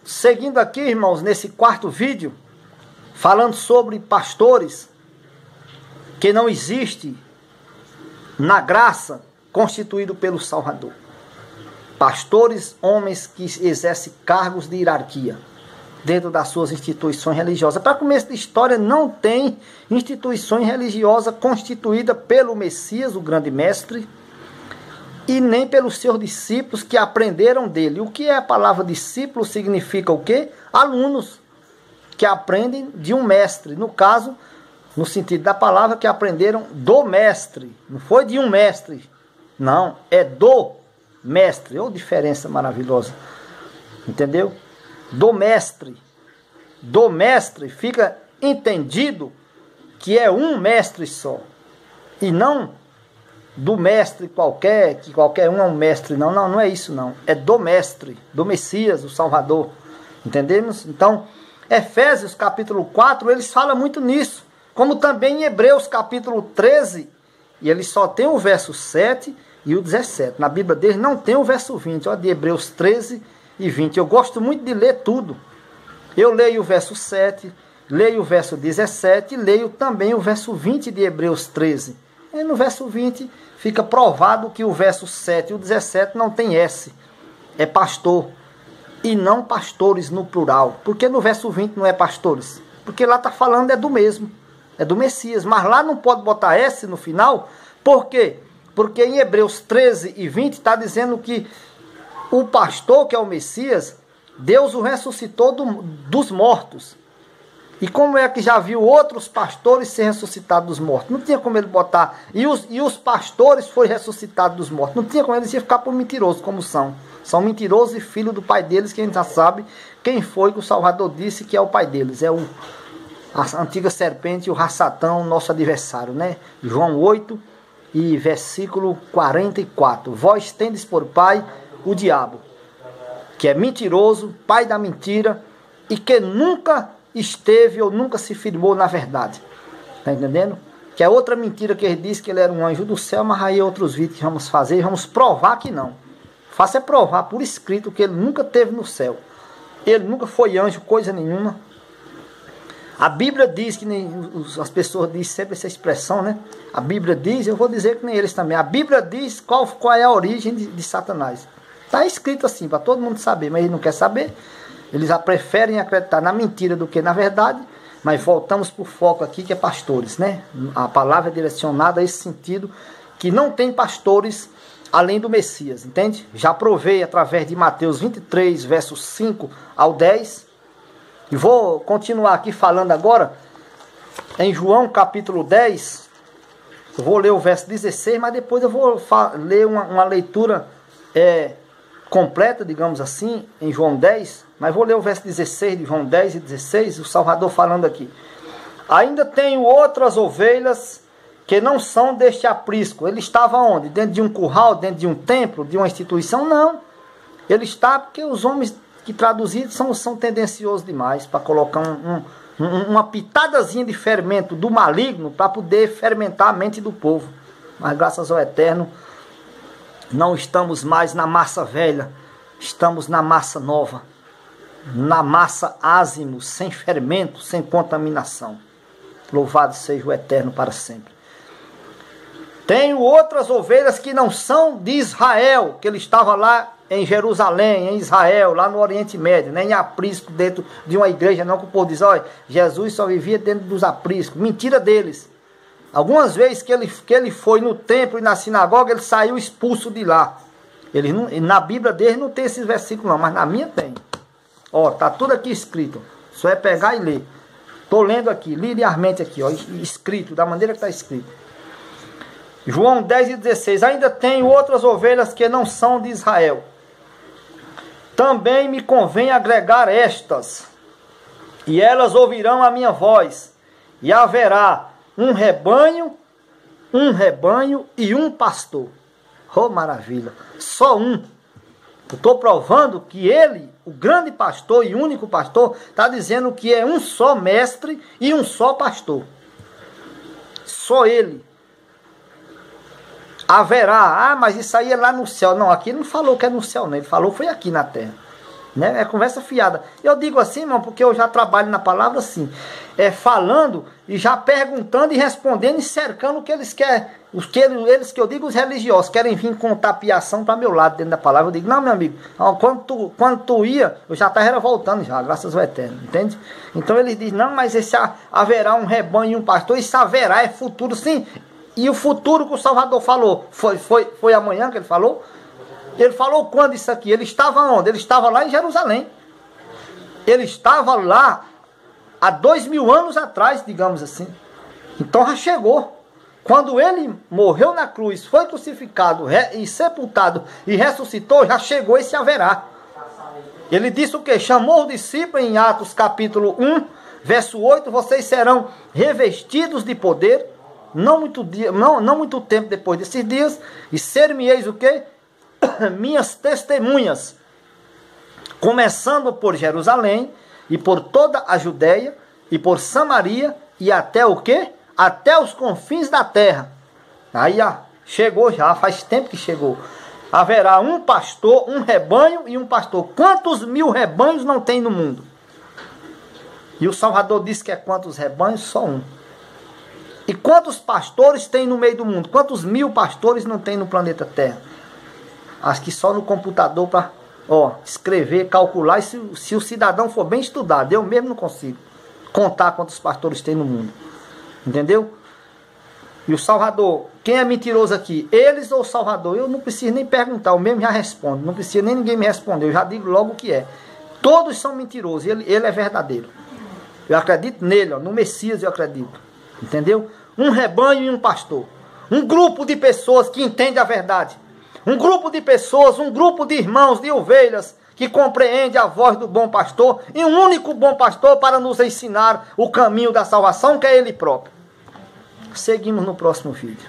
seguindo aqui, irmãos, nesse quarto vídeo, falando sobre pastores, que não existe na graça constituído pelo Salvador. Pastores, homens que exercem cargos de hierarquia dentro das suas instituições religiosas. Para começo de história, não tem instituições religiosas constituída pelo Messias, o grande mestre, e nem pelos seus discípulos que aprenderam dele. O que é a palavra discípulo? Significa o quê? Alunos que aprendem de um mestre. No caso, no sentido da palavra, que aprenderam do mestre. Não foi de um mestre. Não, é do mestre. Ô, diferença maravilhosa. Entendeu? Do mestre. Do mestre fica entendido que é um mestre só. E não do mestre qualquer, que qualquer um é um mestre. Não, não, não é isso não. É do mestre, do Messias, o Salvador. Entendemos? Então, Efésios capítulo 4, eles falam muito nisso. Como também em Hebreus capítulo 13, e eles só tem o verso 7 e o 17. Na Bíblia deles não tem o verso 20, ó, de Hebreus 13 e 20. Eu gosto muito de ler tudo. Eu leio o verso 7, leio o verso 17 e leio também o verso 20 de Hebreus 13. E no verso 20 fica provado que o verso 7 e o 17 não tem S. É pastor. E não pastores no plural. Por que no verso 20 não é pastores? Porque lá está falando é do mesmo. É do Messias. Mas lá não pode botar S no final. Por quê? Porque em Hebreus 13 e 20 está dizendo que o pastor, que é o Messias, Deus o ressuscitou dos mortos. E como é que já viu outros pastores ser ressuscitados dos mortos? Não tinha como ele botar. E os pastores foram ressuscitados dos mortos. Não tinha como eles iam ficar por mentirosos, como são. São mentirosos e filhos do pai deles, que a gente já sabe quem foi que o Salvador disse que é o pai deles. É a antiga serpente, o Rassatão, nosso adversário, né? João 8 e versículo 44. Vós tendes por pai o diabo, que é mentiroso, pai da mentira, e que nunca esteve ou nunca se firmou na verdade. Está entendendo? Que é outra mentira que ele disse que ele era um anjo do céu, mas aí outros vídeos que vamos fazer, vamos provar que não. Faça é provar por escrito que ele nunca esteve no céu. Ele nunca foi anjo, coisa nenhuma. A Bíblia diz, que nem as pessoas dizem sempre essa expressão, né? A Bíblia diz, eu vou dizer que nem eles também. A Bíblia diz qual é a origem de Satanás. Está escrito assim, para todo mundo saber, mas ele não quer saber. Eles já preferem acreditar na mentira do que na verdade. Mas voltamos para o foco aqui, que é pastores, né? A palavra é direcionada a esse sentido, que não tem pastores além do Messias, entende? Já provei através de Mateus 23, versos 5 ao 10. E vou continuar aqui falando agora em João capítulo 10. Eu vou ler o verso 16, mas depois eu vou ler uma leitura completa, digamos assim, em João 10. Mas vou ler o verso 16 de João 10 e 16, o Salvador falando aqui. Ainda tenho outras ovelhas que não são deste aprisco. Ele estava onde? Dentro de um curral, dentro de um templo, de uma instituição? Não. Ele está porque os homens que traduzidos são tendenciosos demais para colocar uma pitadazinha de fermento do maligno para poder fermentar a mente do povo. Mas graças ao Eterno, não estamos mais na massa velha, estamos na massa nova, na massa ázimo, sem fermento, sem contaminação. Louvado seja o Eterno para sempre. Tenho outras ovelhas que não são de Israel, que ele estava lá em Jerusalém, em Israel, lá no Oriente Médio, nem em aprisco dentro de uma igreja, não, que o povo diz, olha, Jesus só vivia dentro dos apriscos. Mentira deles. Algumas vezes que ele foi no templo e na sinagoga, ele saiu expulso de lá. Na Bíblia deles não tem esses versículos não, mas na minha tem. Ó, tá tudo aqui escrito. Só é pegar e ler. Estou lendo aqui, linearmente aqui, ó, escrito, da maneira que está escrito. João 10 e 16. Ainda tenho outras ovelhas que não são de Israel. Também me convém agregar estas, e elas ouvirão a minha voz, e haverá um rebanho e um pastor. Oh, maravilha! Só um. Eu estou provando que ele, o grande pastor e único pastor, está dizendo que é um só mestre e um só pastor. Só ele. Haverá, mas isso aí é lá no céu. Não, aqui ele não falou que é no céu, não. Ele falou foi aqui na terra. Né? É conversa fiada. Eu digo assim, irmão, porque eu já trabalho na palavra assim. Falando e já perguntando e respondendo e cercando o que eles querem. Eles que eu digo, os religiosos, querem vir contar piação para meu lado dentro da palavra. Eu digo, não, meu amigo, quando tu ia, eu já estava voltando já, graças ao Eterno, entende? Então ele diz, não, mas esse haverá um rebanho e um pastor, isso haverá, é futuro, sim. E o futuro que o Salvador falou, foi amanhã que ele falou? Ele falou quando isso aqui? Ele estava onde? Ele estava lá em Jerusalém. Ele estava lá há 2000 anos atrás, digamos assim. Então já chegou. Quando ele morreu na cruz, foi crucificado e sepultado e ressuscitou, já chegou esse haverá. Ele disse o quê? Chamou os discípulos em Atos capítulo 1, verso 8, vocês serão revestidos de poder, não muito tempo depois desses dias, e ser-me-eis o quê? Minhas testemunhas, começando por Jerusalém, e por toda a Judéia, e por Samaria, e até o quê? Até os confins da terra. Aí chegou já, faz tempo que chegou. Haverá um pastor, um rebanho e um pastor. Quantos mil rebanhos não tem no mundo? E o Salvador disse que é quantos rebanhos? Só um. E quantos pastores tem no meio do mundo? Quantos mil pastores não tem no planeta Terra? Acho que só no computador para escrever, calcular. E se o cidadão for bem estudado, eu mesmo não consigo contar quantos pastores tem no mundo. Entendeu? E o Salvador, quem é mentiroso aqui? Eles ou o Salvador? Eu não preciso nem perguntar, eu mesmo já respondo. Não precisa nem ninguém me responder, eu já digo logo o que é. Todos são mentirosos, ele é verdadeiro. Eu acredito nele, no Messias eu acredito. Entendeu? Um rebanho e um pastor. Um grupo de pessoas que entendem a verdade. Um grupo de pessoas, um grupo de irmãos, de ovelhas, que compreende a voz do bom pastor, e um único bom pastor para nos ensinar o caminho da salvação, que é ele próprio. Seguimos no próximo vídeo.